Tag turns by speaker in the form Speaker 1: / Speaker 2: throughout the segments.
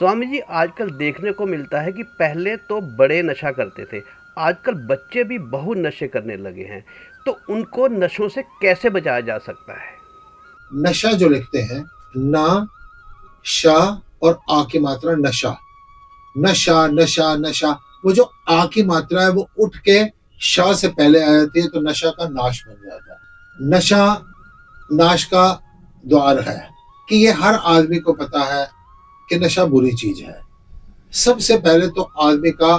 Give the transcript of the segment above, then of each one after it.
Speaker 1: स्वामी जी, आजकल देखने को मिलता है कि पहले तो बड़े नशा करते थे, आजकल बच्चे भी बहुत नशे करने लगे हैं। तो उनको नशों से कैसे बचाया जा सकता है?
Speaker 2: नशा जो लिखते हैं, ना, शा और आ की मात्रा, नशा। नशा नशा नशा, वो जो आ की मात्रा है वो उठ के शा से पहले आ जाती है तो नशा का नाश बन जाता है। नशा नाश का द्वार है कि ये हर आदमी को पता है कि नशा बुरी चीज है। सबसे पहले तो आदमी का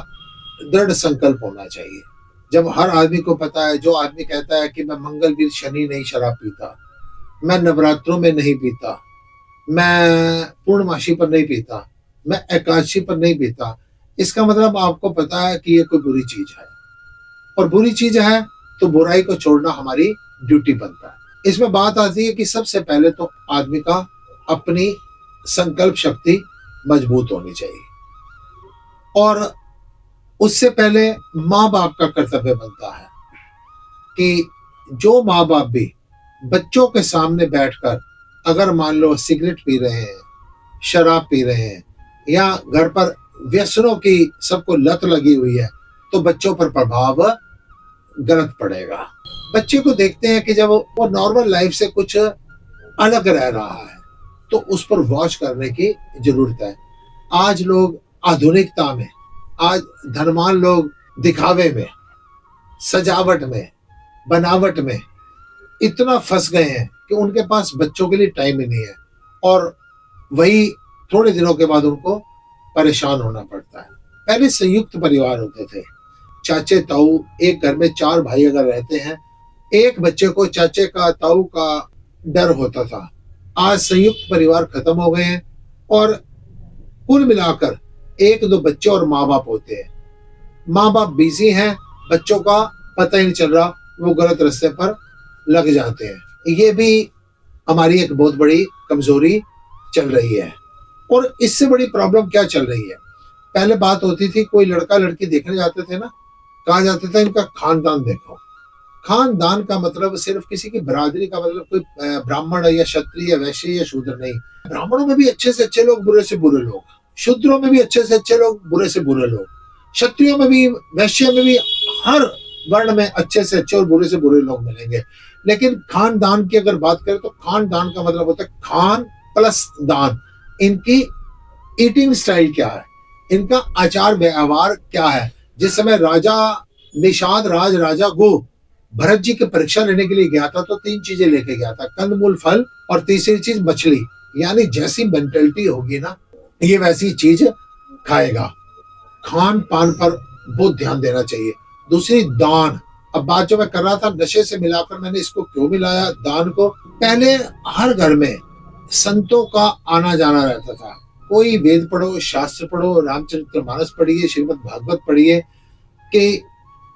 Speaker 2: दृढ़ संकल्प होना चाहिए। जब हर आदमी को पता है, जो आदमी कहता है कि मैं मंगलवीर शनि नहीं शराब पीता, मैं नवरात्रों में नहीं पीता, मैं पूर्णमासी पर नहीं पीता, मैं एकादशी पर नहीं पीता, इसका मतलब आपको पता है कि ये कोई बुरी चीज है। और बुरी चीज है तो बुराई को छोड़ना हमारी ड्यूटी बनता है। इसमें बात आती है कि सबसे पहले तो आदमी का अपनी संकल्प शक्ति मजबूत होनी चाहिए, और उससे पहले माँ बाप का कर्तव्य बनता है कि जो माँ बाप भी बच्चों के सामने बैठकर अगर मान लो सिगरेट पी रहे हैं, शराब पी रहे हैं, या घर पर व्यसनों की सबको लत लगी हुई है, तो बच्चों पर प्रभाव गलत पड़ेगा। बच्चे को देखते हैं कि जब वो नॉर्मल लाइफ से कुछ अलग रह रहा है तो उस पर वॉच करने की जरूरत है। आज लोग आधुनिकता में, आज धनवान लोग दिखावे में, सजावट में, बनावट में इतना फंस गए हैं कि उनके पास बच्चों के लिए टाइम ही नहीं है, और वही थोड़े दिनों के बाद उनको परेशान होना पड़ता है। पहले संयुक्त परिवार होते थे, चाचे ताऊ, एक घर में 4 भाई अगर रहते हैं, एक बच्चे को चाचे का ताऊ का डर होता था। आज संयुक्त परिवार खत्म हो गए हैं और कुल मिलाकर 1-2 बच्चे और माँ बाप होते हैं। माँ बाप बिजी हैं, बच्चों का पता ही नहीं चल रहा, वो गलत रास्ते पर लग जाते हैं। ये भी हमारी एक बहुत बड़ी कमजोरी चल रही है। और इससे बड़ी प्रॉब्लम क्या चल रही है, पहले बात होती थी कोई लड़का लड़की देखने जाते थे ना, कहा जाता था इनका खानदान देखो। खानदान का मतलब सिर्फ किसी की बरादरी का मतलब कोई ब्राह्मण या क्षत्रिय या वैश्य या शूद्र नहीं। ब्राह्मणों में भी अच्छे से अच्छे लोग, बुरे से बुरे लोग, शूद्रों में भी अच्छे से अच्छे लोग, बुरे से बुरे लोग, क्षत्रियों में भी, वैश्य में भी, हर वर्ण में अच्छे से अच्छे और बुरे से बुरे लोग मिलेंगे। लेकिन खानदान की अगर बात करें तो खानदान का मतलब होता है खान प्लस दान। इनकी ईटिंग स्टाइल क्या है, इनका आचार व्यवहार क्या है। जिस समय राजा निषाद राज राजा गो भरत जी की परीक्षा लेने के लिए गया था तो 3 चीजें लेके गया था, कंदमूल, फल, और तीसरी चीज मछली। यानी जैसी मेंटेलिटी होगी ना, ये वैसी चीज खाएगा। खान पान पर बहुत ध्यान देना चाहिए। दूसरी, दान। अब बात जो मैं कर रहा था नशे से मिलाकर मैंने इसको क्यों मिलाया दान को, पहले हर घर में संतों का आना जाना रहता था। कोई वेद पढ़ो, शास्त्र पढ़ो, रामचरितमानस पढ़िए, श्रीमद् भागवत पढ़िए, कि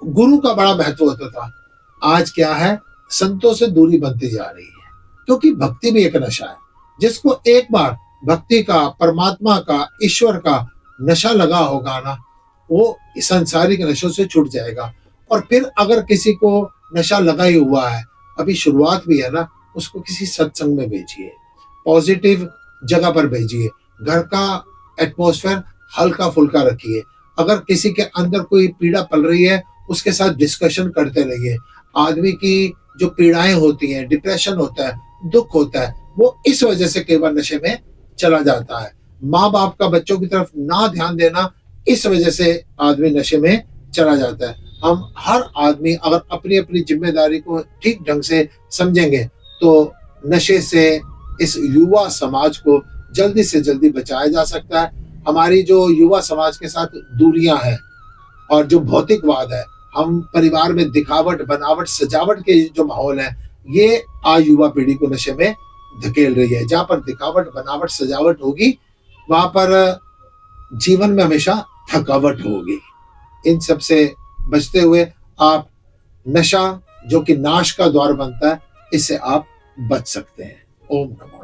Speaker 2: गुरु का बड़ा महत्व होता था। आज क्या है, संतों से दूरी बनती जा रही है, क्योंकि भक्ति भी एक नशा है। जिसको एक बार भक्ति का, परमात्मा का, ईश्वर का नशा लगा होगा ना, वो सांसारिक नशों से छूट जाएगा। और फिर अगर किसी को नशा लगा ही हुआ है, अभी शुरुआत भी है ना, उसको किसी सत्संग में भेजिए, पॉजिटिव जगह पर भेजिए, घर का एटमॉस्फेयर हल्का फुल्का रखिए। अगर किसी के अंदर कोई पीड़ा पल रही है, उसके साथ डिस्कशन करते रहिए। आदमी की जो पीड़ाएं होती हैं, डिप्रेशन होता है, दुख होता है, वो इस वजह से कई बार नशे में चला जाता है। माँ बाप का बच्चों की तरफ ना ध्यान देना, इस वजह से आदमी नशे में चला जाता है। हम हर आदमी अगर अपनी अपनी जिम्मेदारी को ठीक ढंग से समझेंगे तो नशे से इस युवा समाज को जल्दी से जल्दी बचाया जा सकता है। हमारी जो युवा समाज के साथ दूरियां हैं और जो भौतिकवाद है, हम परिवार में दिखावट, बनावट, सजावट के जो माहौल है, ये आज युवा पीढ़ी को नशे में धकेल रही है। जहां पर दिखावट, बनावट, सजावट होगी, वहां पर जीवन में हमेशा थकावट होगी। इन सब से बचते हुए आप नशा, जो कि नाश का द्वार बनता है, इससे आप बच सकते हैं। ओम नमः।